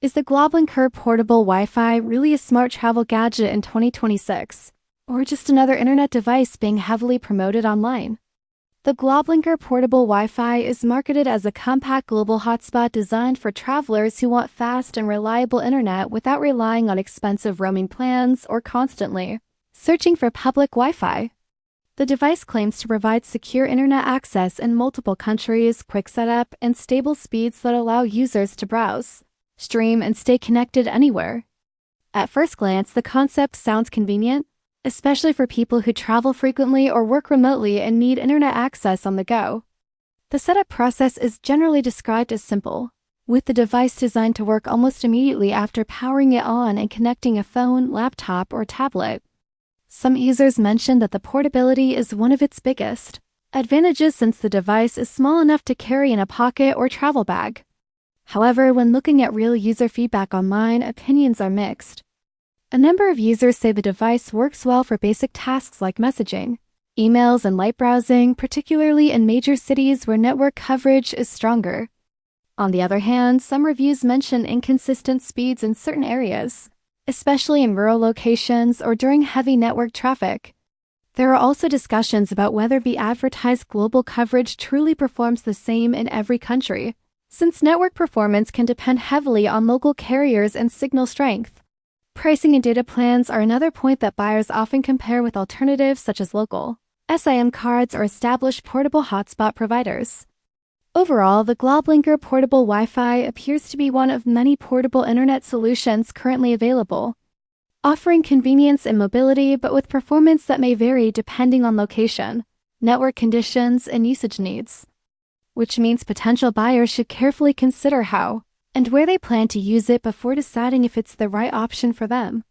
Is the Globlinker Portable Wi-Fi really a smart travel gadget in 2026? Or just another internet device being heavily promoted online? The Globlinker Portable Wi-Fi is marketed as a compact global hotspot designed for travelers who want fast and reliable internet without relying on expensive roaming plans or constantly searching for public Wi-Fi. The device claims to provide secure internet access in multiple countries, quick setup, and stable speeds that allow users to browse, stream, and stay connected anywhere. At first glance, the concept sounds convenient, especially for people who travel frequently or work remotely and need internet access on the go. The setup process is generally described as simple, with the device designed to work almost immediately after powering it on and connecting a phone, laptop, or tablet. Some users mention that the portability is one of its biggest advantages since the device is small enough to carry in a pocket or travel bag. However, when looking at real user feedback online, opinions are mixed. A number of users say the device works well for basic tasks like messaging, emails, and light browsing, particularly in major cities where network coverage is stronger. On the other hand, some reviews mention inconsistent speeds in certain areas, especially in rural locations or during heavy network traffic. There are also discussions about whether the advertised global coverage truly performs the same in every country, since network performance can depend heavily on local carriers and signal strength. Pricing and data plans are another point that buyers often compare with alternatives such as local SIM cards or established portable hotspot providers. Overall, the Globlinker Portable Wi-Fi appears to be one of many portable internet solutions currently available, offering convenience and mobility but with performance that may vary depending on location, network conditions, and usage needs, which means potential buyers should carefully consider how and where they plan to use it before deciding if it's the right option for them.